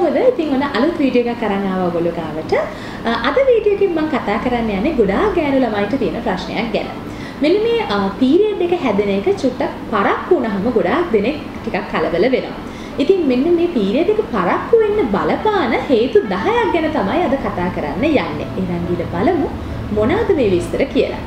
මොකද ඉතින් ඔන්න අලුත් වීඩියෝ එකක් අරන් ආවා ඔයගොල්ලෝ ගාවට. අද වීඩියෝ එකෙන් මම කතා කරන්න යන්නේ ගොඩාක් ගෑනු ළමයිට තියෙන ප්‍රශ්නයක් ගැන. මෙන්න මේ පීරියඩ් එක හැදෙන එක චුට්ටක් පරක්කු වුණාම ගොඩාක් දෙනෙක් ටිකක් කලබල වෙනවා. ඉතින් මෙන්න මේ පීරියඩ් එක පරක්කු වෙන්න බලපාන හේතු 10ක් ගැන තමයි අද කතා කරන්න යන්නේ. එහෙනම් ඊට බලමු මොනවාද මේ විස්තර කියලා.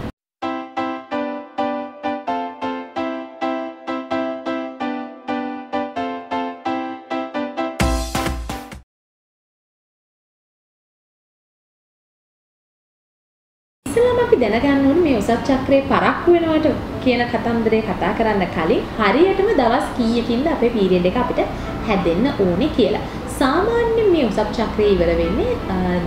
ඉතින් අපි දැනගන්න ඕනේ මේ උසස් චක්‍රේ පරක්කු වෙනවට කියන කතන්දරේ කතා කරන්න කලින් හරියටම දවස් කීයකින්ද අපේ පීරියඩ් එක අපිට හැදෙන්න ඕනේ කියලා. සාමාන්‍යයෙන් මේ උසස් චක්‍රේ ඉවර වෙන්නේ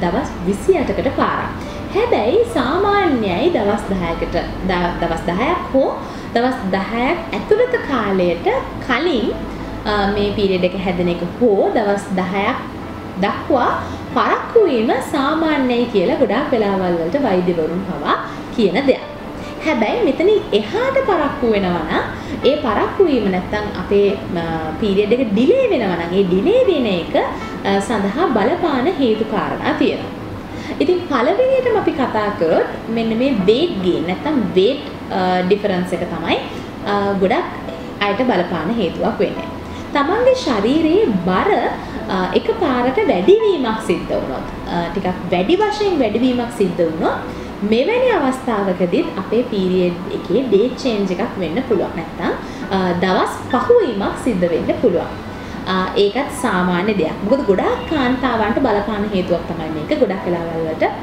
දවස් 28කට පාරක්. හැබැයි සාමාන්‍යයි දවස් 10කට දවස් 10ක් හෝ දවස් 10ක් ඇතුළත කාලයට කලින් මේ පීරියඩ් එක හැදෙන එක හෝ දවස් 10ක් දක්වා පරක්කු වීම සාමාන්‍යයි කියලා ගොඩාක් වෙලාවල් වලට වෛද්‍යවරුන් පවා කියන දෙයක්. හැබැයි මෙතනින් එහාට පරක්කු වෙනවා නම් ඒ පරක්කු වීම නැත්තම් අපේ පීරියඩ් එක ඩිලේ වෙනවා නම් ඒ ඩිලේ වෙන එක සඳහා බලපාන හේතු කාරණා තියෙනවා. ඉතින් පළවෙනියටම අපි කතා කරොත් මෙන්න මේ weight gain නැත්තම් weight difference එක තමයි ගොඩක් අයට බලපාන හේතුවක් වෙන්නේ. තමන්ගේ ශරීරයේ බර එකපාරට වැඩිවීමක් සිද්ධ වුණොත් ටිකක් වැඩි වශයෙන් වැඩිවීමක් සිද්ධ වුණොත් මෙවැනි අවස්ථාවකදීත් අපේ පීරියඩ් එකේ ඩේට් චේන්ජ් එකක් වෙන්න පුළුවන්. නැත්තම් දවස් පහුවීමක් සිද්ධ වෙන්න පුළුවන්. ඒකත් සාමාන්‍ය දෙයක්. මොකද ගොඩාක් කාන්තාවන්ට බලපාන හේතුවක් තමයි මේක. ගොඩක් වෙලාවල් වලට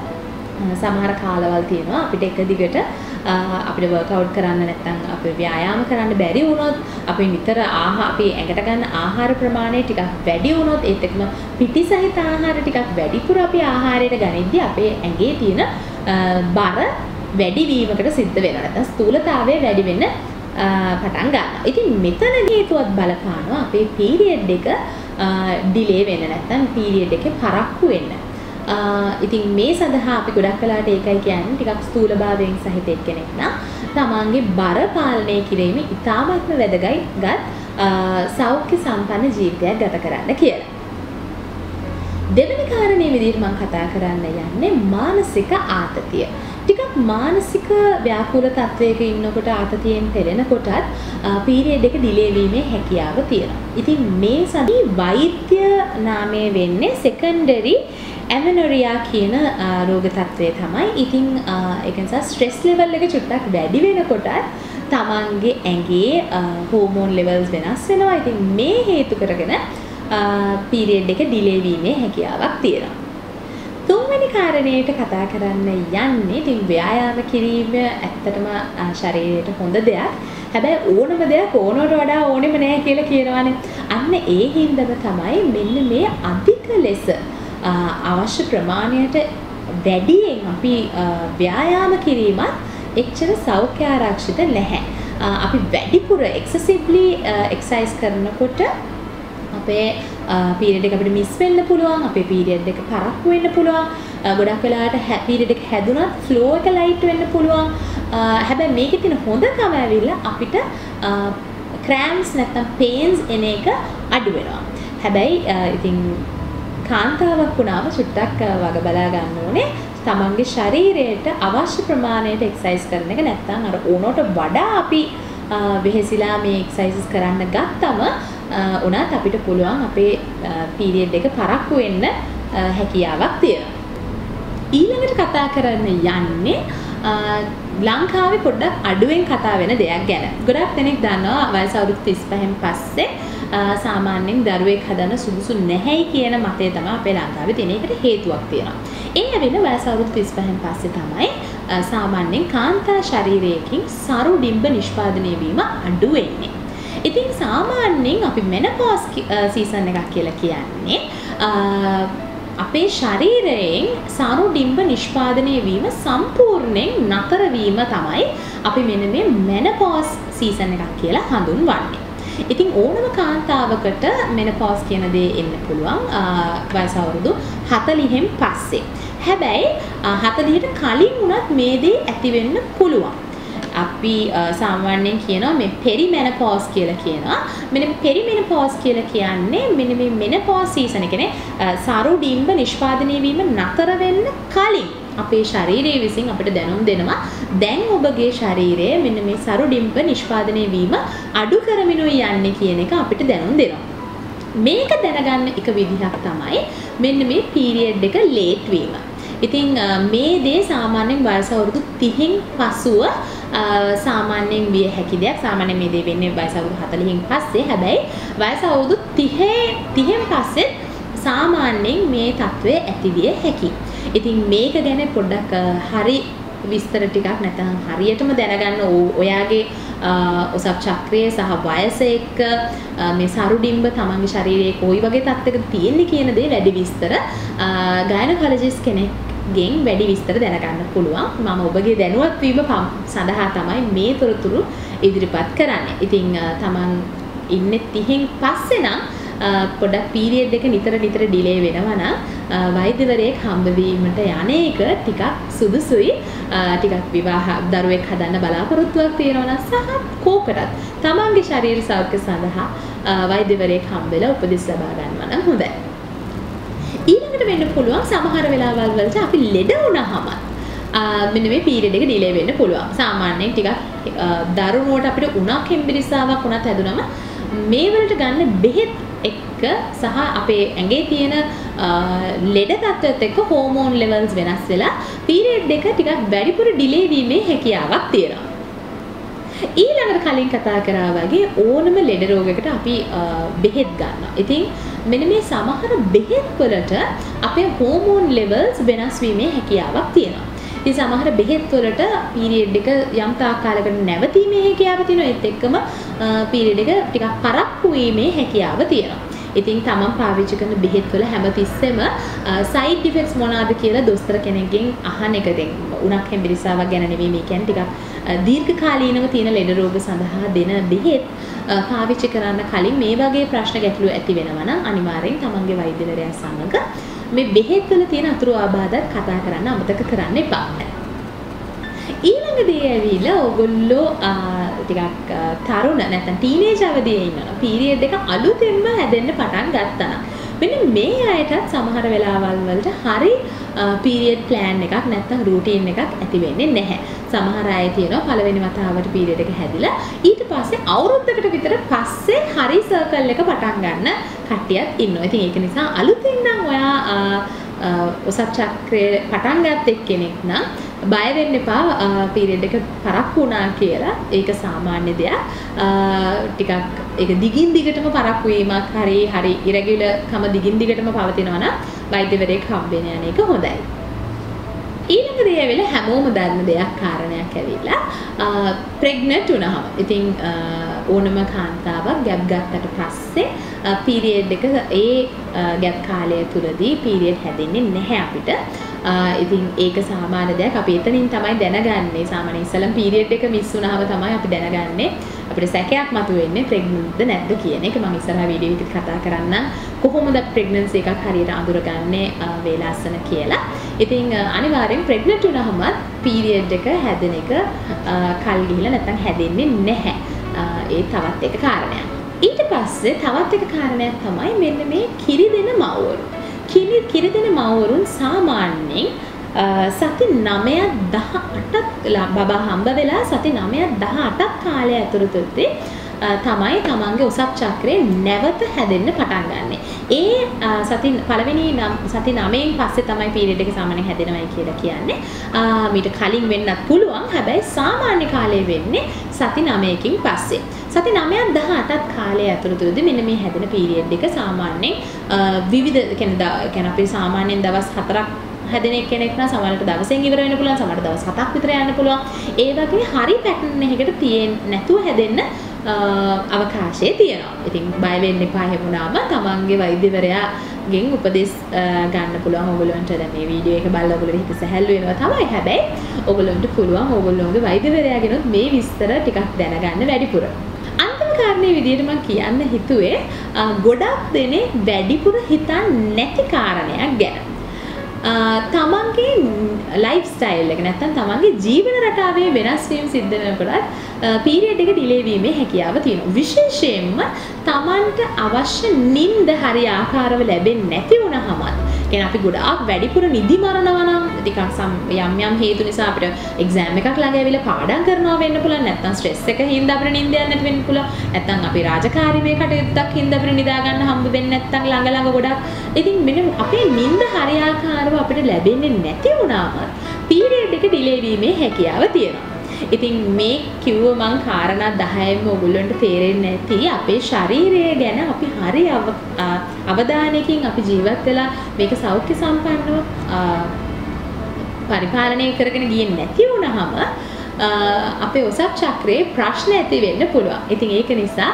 සමහර කාලවල් තියෙනවා අපිට එක දිගට අපිට වර්ක්අවුට් කරන්න නැත්නම් අපි ව්‍යායාම කරන්න බැරි වුණොත් අපි නිතර අපි ඇඟට ගන්න ආහාර ප්‍රමාණය ටිකක් වැඩි වුණොත් ඒත් එක්කම පිටි සහිත ආහාර ටිකක් වැඩිපුර අපි ආහාරයට ගනිද්දී අපේ ඇඟේ තියෙන බර වැඩි වීමකට සිද්ධ වෙනවා. නැත්නම් ස්ථූලතාවය වැඩි වෙන්න පටන් ගන්නවා. ඉතින් මෙතන හේතුවත් බලපානවා අපේ පීරියඩ් එක ඩිලේ වෙන්න නැත්නම් පීරියඩ් එකේ පරක්කු වෙන්න. ඉතින් මේ සඳහා අපි ගොඩක් වෙලාවට ඒකයි කියන්නේ ටිකක් ස්ථූලභාවයෙන් සහිත එක්කෙනෙක් නම් තමන්ගේ බර පාලනය කිරීම ඉතාමත්ම වැදගත් සෞඛ්‍ය සම්පන්න ජීවිතයක් ගත කරන්න කියලා. දෙවෙනි කාරණේ විදිහට මම කතා කරන්න යන්නේ මානසික ආතතිය. ටිකක් මානසික ව්‍යාකූල තත්වයක ඉන්නකොට ආතතියෙන් පෙළෙනකොටත් පීරියඩ් එක ඩිලේ වීමේ හැකියාව තියෙනවා. ඉතින් මේ සදී වෛද්‍ය නාමය වෙන්නේ සෙකන්ඩරි ඇමෙනොරියා කියන රෝග තත්ත්වය තමයි. ඉතින් ඒක නිසා ස්ට්‍රෙස් ලෙවල් එක චුට්ටක් වැඩි වෙනකොටත් තමන්ගේ ඇඟේ හෝමෝන් ලෙවල්ස් වෙනස් වෙනවා. ඉතින් මේ හේතු කරගෙන පීරියඩ් එක ඩිලේ වීමේ හැකියාවක් තියෙනවා. තුන්වෙනි කාරණේට කතා කරන්න යන්නේ ඉතින් ව්‍යායාම කිරීම ඇත්තටම ශරීරයට හොඳ දෙයක්. හැබැයි ඕනම දෙයක් ඕනවට වඩා ඕනෙම නෑ කියලා කියනවානේ. අන්න ඒ හින්දාම තමයි මෙන්න මේ අධික ලෙස අවශ්‍ය ප්‍රමාණයට වැඩියෙන් අපි ව්‍යායාම කිරීමත් එච්චර සෞඛ්‍ය ආරක්ෂිත නැහැ. අපි වැඩිපුර එක්සසිව්ලි එක්සර්සයිස් කරනකොට අපේ පීරියඩ් එක අපිට මිස් වෙන්න පුළුවන්. අපේ පීරියඩ් එක පරක්කු වෙන්න පුළුවන්. ගොඩක් වෙලාවට පීරියඩ් එක හැදුනත් ෆ්ලෝ එක ලයිට් වෙන්න පුළුවන්. හැබැයි මේකේ තියෙන හොඳකම ඇවිල්ලා අපිට ක්‍රෑම්ස් නැත්නම් පේන්ස් එන එක අඩු වෙනවා. හැබැයි ඉතින් කාන්තාවක් වුණාම චුට්ටක් වග බලා ගන්න ඕනේ තමන්ගේ ශරීරයට අවශ්‍ය ප්‍රමාණයට එක්සර්සයිස් කරන එක. නැත්නම් අර ඕනට වඩා අපි වෙහෙසිලා මේ එක්සර්සයිසස් කරන්න ගත්තම උනත් අපිට පුළුවන් අපේ පීරියඩ් එක පරක්කු වෙන්න හැකියාවක් තියෙනවා. ඊළඟට කතා කරන්න යන්නේ ලංකාවේ පොඩ්ඩක් අඩුවෙන් කතා වෙන දෙයක් ගැන. ගොඩක් දෙනෙක් දන්නවා වයස අවුරුදු 35න් පස්සේ සාමාන්‍යයෙන් දරුවෙක් හදන්න සුදුසු නැහැයි කියන මතය තමයි අපේ ලංකාවේ තියෙන. ඒකට හේතුවක් තියෙනවා. ඒ ඇවිල්ලා වයස අවුරුදු 35න් පස්සේ තමයි සාමාන්‍යයෙන් කාන්තා ශරීරයකින් සරු ඩිම්බ නිෂ්පාදනය වීම අඩු වෙන්නේ. ඉතින් සාමාන්‍යයෙන් අපි මෙනෝපෝස් සීසන් එකක් කියලා කියන්නේ අපේ ශරීරයෙන් සරු ඩිම්බ නිෂ්පාදනය වීම සම්පූර්ණයෙන් නතර වීම තමයි අපි මෙන්න මේ මෙනෝපෝස් සීසන් එකක් කියලා හඳුන්වන්නේ. ඉතින් ඕනම කාන්තාවකට මෙනෝපෝස් කියන දේ එන්න පුළුවන් වයස අවුරුදු 40න් පස්සේ. හැබැයි 40ට කලින් උනත් මේ දේ ඇති වෙන්න පුළුවන්. අපි සාමාන්‍යයෙන් කියනවා මේ පෙරිමෙනපෝස් කියලා කියනවා. මෙන්න පෙරිමෙනපෝස් කියලා කියන්නේ මෙන්න මේ මෙනපෝස් සීසන් එකනේ සරු ඩිම්බ නිෂ්පාදනය වීම නතර වෙන්න කලින් අපේ ශරීරය විසින් අපිට දැනුම් දෙනවා දැන් ඔබගේ ශරීරය මෙන්න මේ සරු ඩිම්බ නිෂ්පාදනය වීම අඩු කරමිනුයි යන්නේ කියන එක අපිට දැනුම් දෙනවා. මේක දැනගන්න එක විදිහක් තමයි මෙන්න මේ පීරියඩ් එක ලේට් වීම. ඉතින් මේ දේ සාමාන්‍යයෙන් වයස අවුරුදු 30න් පසුව සාමාන්‍යයෙන් විය හැකි දෙයක්. සාමාන්‍යයෙන් මේ දේ වෙන්නේ වයස අවුරුදු 40න් පස්සේ. හැබැයි වයස අවුරුදු 30න් පස්සේ සාමාන්‍යයෙන් මේ තත්ත්වය ඇති විය හැකියි. ඉතින් මේක ගැන පොඩ්ඩක් හරි විස්තර ටිකක් නැත්නම් හරියටම දැනගන්න ඔයාගේ ඔසප් චක්‍රය සහ වයස එක්ක මේ සරු ඩිම්බ තමන්ගේ ශරීරයේ කොයි වගේ තත්ත්වයකද තියෙන්නේ කියන දේ වැඩි විස්තර ගයිනකොලොජිස්ට් කෙනෙක්ගෙන් වැඩි විස්තර දැනගන්න පුළුවන්. මම ඔබගේ දැනුවත් වීම සඳහා තමයි මේ තොරතුරු ඉදිරිපත් කරන්නේ. ඉතින් තමන් ඉන්නේ 30න් පස්සේ නම් පොඩක් පීරියඩ් එක නිතර ඩිලේ වෙනවා නම් වෛද්‍යවරයෙක් හම්බ වීමට යන එක ටිකක් සුදුසුයි. ටිකක් විවාහ දරුවෙක් හදන්න බලාපොරොත්තුවක් තියෙනවා නම් සහ කෝකටත් තමන්ගේ ශරීර සෞඛ්‍ය සඳහා වෛද්‍යවරයෙක් හම්බෙලා උපදෙස් ලබා ගන්නවා නම් හොඳයි. ඊළඟට වෙන්න පුළුවන් සමහර වෙලාවල් වලට අපි ලෙඩ වුණාම මෙන්න මේ පීරියඩ් එක ඩිලේ වෙන්න පුළුවන්. සාමාන්‍යයෙන් ටිකක් දරුණුවට අපිට උණක් හෙම්බිරිස්සාවක් වුණත් හැදුනම මේ වලට ගන්න බෙහෙත් එක්ක සහ අපේ ඇඟේ තියෙන ලෙඩ තත්ත්වයත් එක්ක හෝමෝන් ලෙවල්ස් වෙනස් වෙලා පීරියඩ් එක ටිකක් වැඩිපුර ඩිලේ වීමේ හැකියාවක් තියෙනවා. ඊළඟට කලින් කතා කරා වගේ ඕනම ලෙඩ රෝගයකට අපි බෙහෙත් ගන්නවා. ඉතින් මෙන්න මේ සමහර බෙහෙත් වලට අපේ හෝමෝන් ලෙවල්ස් වෙනස් වීමේ හැකියාවක් තියෙනවා. ඉතින් සමහර බෙහෙත් වලට පීරියඩ් එක යම් තාක් කාලයකට නැවතීමේ හැකියාව තියෙනවා. ඒත් එක්කම පීරියඩ් එක ටිකක් පරක්කු වීමේ හැකියාව තියෙනවා. ඉතින් තමන් පාවිච්චි කරන බෙහෙත් වල හැමතිස්සෙම සයිඩ් ඉෆෙක්ට්ස් මොනවාද කියලා දොස්තර කෙනෙක්ගෙන් අහන එක දෙන්න. උණක් හෙම්බිරිස්සාවක් ගැන නෙවෙයි මේ කියන්නේ ටිකක් දීර්ඝකාලීනව තියෙන ලෙඩ රෝග සඳහා දෙන බෙහෙත් පාවිච්චි කරන්න කලින් මේ වගේ ප්‍රශ්න ගැටලු ඇති වෙනවා නම් අනිවාර්යෙන් තමන්ගේ වෛද්‍යවරයා සමග මේ බෙහෙත් වල තියෙන අතුරු ආබාධත් කතා කරන්න අමතක කරන්න එපා. ඊළඟ දේ ඇවිල්ලා ඕගොල්ලෝ ටිකක් තරුණ නැත්නම් ටීනේජ් අවදියේ ඉන්නවා. පීරියඩ් එක අලුතෙන්ම හැදෙන්න පටන් ගත්තා නම් මෙන්න මේ අයටත් සමහර වෙලාවල් වලට හරි පීරියඩ් ප්ලෑන් එකක් නැත්නම් රූටීන් එකක් ඇති වෙන්නේ නැහැ. සමහර අය තියෙනවා පළවෙනි වතාවට පීරියඩ් එක හැදිලා ඊට පස්සේ අවුරුද්දකට විතර පස්සේ හරි සර්කල් එක පටන් ගන්න කට්ටියත් ඉන්නවා. ඉතින් ඒක නිසා අලුතින් නම් ඔයා ඔසප් චක්‍රේ පටන් ගත්ත එක්කෙනෙක් නම් බය වෙන්න එපා පීරියඩ් එක පරක්කු වුණා කියලා. ඒක සාමාන්‍ය දෙයක්. ටිකක් ඒක දිගින් දිගටම පරක්කු වීමක් හරි ඉරෙගියුලර් කම දිගින් දිගටම පවතිනවා නම් වෛද්‍යවරයෙක් හම්බෙන්න යන එක හොඳයි. ඊළඟ දේ ඇවිල්ලා හැමෝම දන්න දෙයක් කාරණයක් ඇවිල්ලා ප්‍රෙග්නන්ට් වුණාම. ඉතින් ඕනම කාන්තාවක් ගැප් ගත්තට පස්සේ පීරියඩ් එක ගැප් කාලය තුලදී පීරියඩ් හැදෙන්නේ නැහැ අපිට. ඉතින් ඒක සාමාන්‍ය දෙයක්. අපි එතනින් තමයි දැනගන්නේ. සාමාන්‍ය ඉස්සලම පීරියඩ් එක මිස් වුණාම තමයි අපි දැනගන්නේ අපිට සැකයක් මතුවෙන්නේ ප්‍රෙග්නන්ට්ද නැද්ද කියන එක. මම ඉස්සරහා වීඩියෝ එකකින් කතා කරන්නම් කොහොමද ප්‍රෙග්නන්සි එකක් හරියට අඳුරගන්නේ වේලාසන කියලා. ඉතින් අනිවාර්යෙන් ප්‍රෙග්නන්ට් වුණාම පීරියඩ් එක හැදෙන එක කල් ගිහිලා නැත්නම් හැදෙන්නේ නැහැ. ඒ තවත් එක කාරණයක්. ඊට පස්සේ තවත් එක කාරණයක් තමයි මෙන්න මේ කිරි දෙන මව්වරු. කිරි දෙන මව්වරුන් සාමාන්‍යයෙන් සති 9-18ක් බබා හම්බ වෙලා සති 9-18ක් කාලය ඇතුළතදී තමයි තමන්ගේ ඔසප් චක්‍රය නැවත හැදෙන්න පටන් ගන්නෙ. සති පළවෙනි සති 9න් පස්සේ තමයි පීරියඩ් එක සාමාන්‍යයෙන් හැදෙනවයි කියලා කියන්නේ. මීට කලින් වෙන්නත් පුළුවන්. හැබැයි සාමාන්‍ය කාලය වෙන්නේ සති 9කින් පස්සේ. සති 9-18ක් කාලය ඇතුළතදී මෙන්න මේ හැදෙන පීරියඩ් එක සාමාන්‍යයෙන් විවිධ කියන්නේ අපි සාමාන්‍යයෙන් දවස් 4ක් හැදෙන කෙනෙක් නම් සමහරවිට දවසෙන් ඉවර වෙන්න පුළුවන්. සමහරවිට දවස් 7ක් විතර යන්න පුළුවන්. ඒ වගේ හරි පැටර්න් එකකට තියෙන්නේ නැතුව හැදෙන්න අවකාශය තියෙනවා. ඉතින් බය වෙන්න එපා. එහෙම වුණාම තමන්ගේ වෛද්‍යවරයාගෙන් උපදෙස් ගන්න පුළුවන්. ඕගොල්ලන්ට දැන් මේ වීඩියෝ එක බලලා ඔයගොල්ලෝ හිත සැහැල්ලු වෙනවා තමයි. හැබැයි ඕගොල්ලන්ට පුළුවන් ඕගොල්ලෝගේ වෛද්‍යවරයාගෙනුත් මේ විස්තර ටිකක් දැනගන්න වැඩිපුර. අන්තිම කාරණේ විදිහට මම කියන්න හිතුවේ ගොඩක් දෙනේ වැඩිපුර හිතන්නේ නැති කාරණයක් ගැන. තමන්ගේ ලයිෆ් ස්ටයිල් එක නැත්නම් තමන්ගේ ජීවන රටාවේ වෙනස් වීම සිද්ධ වෙනකොට පීරියඩ් එක ඩිලේ වීමේ හැකියාව තියෙනවා. විශේෂයෙන්ම තමන්ට අවශ්‍ය නිින්ද හරි ආකාරව ලැබෙන්නේ නැති වුණාම කියන්නේ අපි ගොඩාක් වැඩිපුර නිදි මරනවා නම් ටිකක් යම් හේතු නිසා අපිට එක්සෑම් එකක් ළඟ ඇවිල්ලා පාඩම් කරනවා වෙන්න පුළුවන්. නැත්නම් ස්ට්‍රෙස් එක හින්දා අපිට නිින්ද යන්න නැති වෙන්න පුළුවන්. නැත්නම් අපි රාජකාරීමේ කටයුත්තක් හින්දා අපිට නිදා ගන්න හම්බ වෙන්නේ නැත්නම් ළඟ ගොඩක්. ඉතින් මෙන්න අපේ නිින්ද හරියාකාරව අපිට ලැබෙන්නේ නැති වුණාම පීරියඩ් එක ඩිලේ වීමේ හැකියාව තියෙනවා. ඉතින් මේ කිව්ව මං කාරණා 10ෙම ඔයගොල්ලන්ට තේරෙන්නේ නැති අපේ ශරීරය ගැන අපි හරි අවධානයකින් අපි ජීවත් වෙලා මේක සෞඛ්‍ය සම්පන්නව පරිපාලනය කරගෙන ගියේ නැති වුණාම අපේ ඔසප් චක්‍රයේ ප්‍රශ්න ඇති වෙන්න පුළුවන්. ඉතින් ඒක නිසා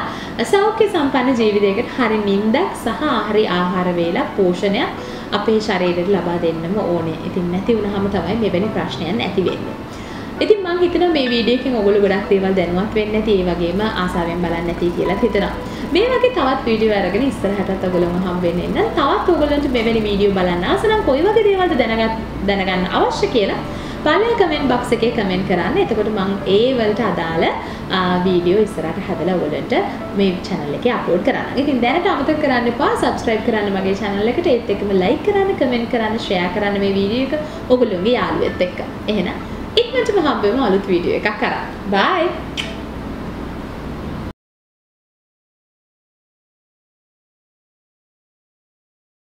සෞඛ්‍ය සම්පන්න ජීවිතයකට හරි නිින්දක් සහ හරි ආහාර වේලා පෝෂණයක් අපේ ශරීරයට ලබා දෙන්නම ඕනේ. ඉතින් නැති වුණාම තමයි මෙවැනි ප්‍රශ්නයන් ඇති වෙන්නේ. ඉතින් මම හිතනවා මේ වීඩියෝ එකෙන් ඔයගොල්ලෝ ගොඩක් දේවල් දැනුවත් වෙන්න ඇති. ඒ වගේම ආසාවෙන් බලන්න ඇති කියලා හිතනවා. මේ වගේ තවත් වීඩියෝ අරගෙන ඉස්සරහටත් ඔයගොල්ලෝම හම්බ වෙන්න එන්න. තවත් ඔයගොල්ලන්ට මෙවැනි වීඩියෝ බලන්න ආස නම් කොයි වගේ දේවල්ද දැනගන්න අවශ්‍ය කියලා පළවෙනි කමෙන්ට් බොක්ස් එකේ කමෙන්ට් කරන්න. එතකොට මම ඒ වලට අදාළ වීඩියෝ ඉස්සරහට හදලා ඔයගොල්ලන්ට මේ channel එකේ අප්ලෝඩ් කරන්න. ඉතින් දැනට අමතක කරන්න එපා subscribe කරන්න මගේ channel එකට. ඒත් එක්කම like කරන්න, comment කරන්න, share කරන්න මේ වීඩියෝ එක ඔයගොල්ලෝගේ යාළුවෙත් එක්ක. එහෙනම් ඉක්මනටම හම්බ වෙමු අලුත් වීඩියෝ එකක් කරා. bye.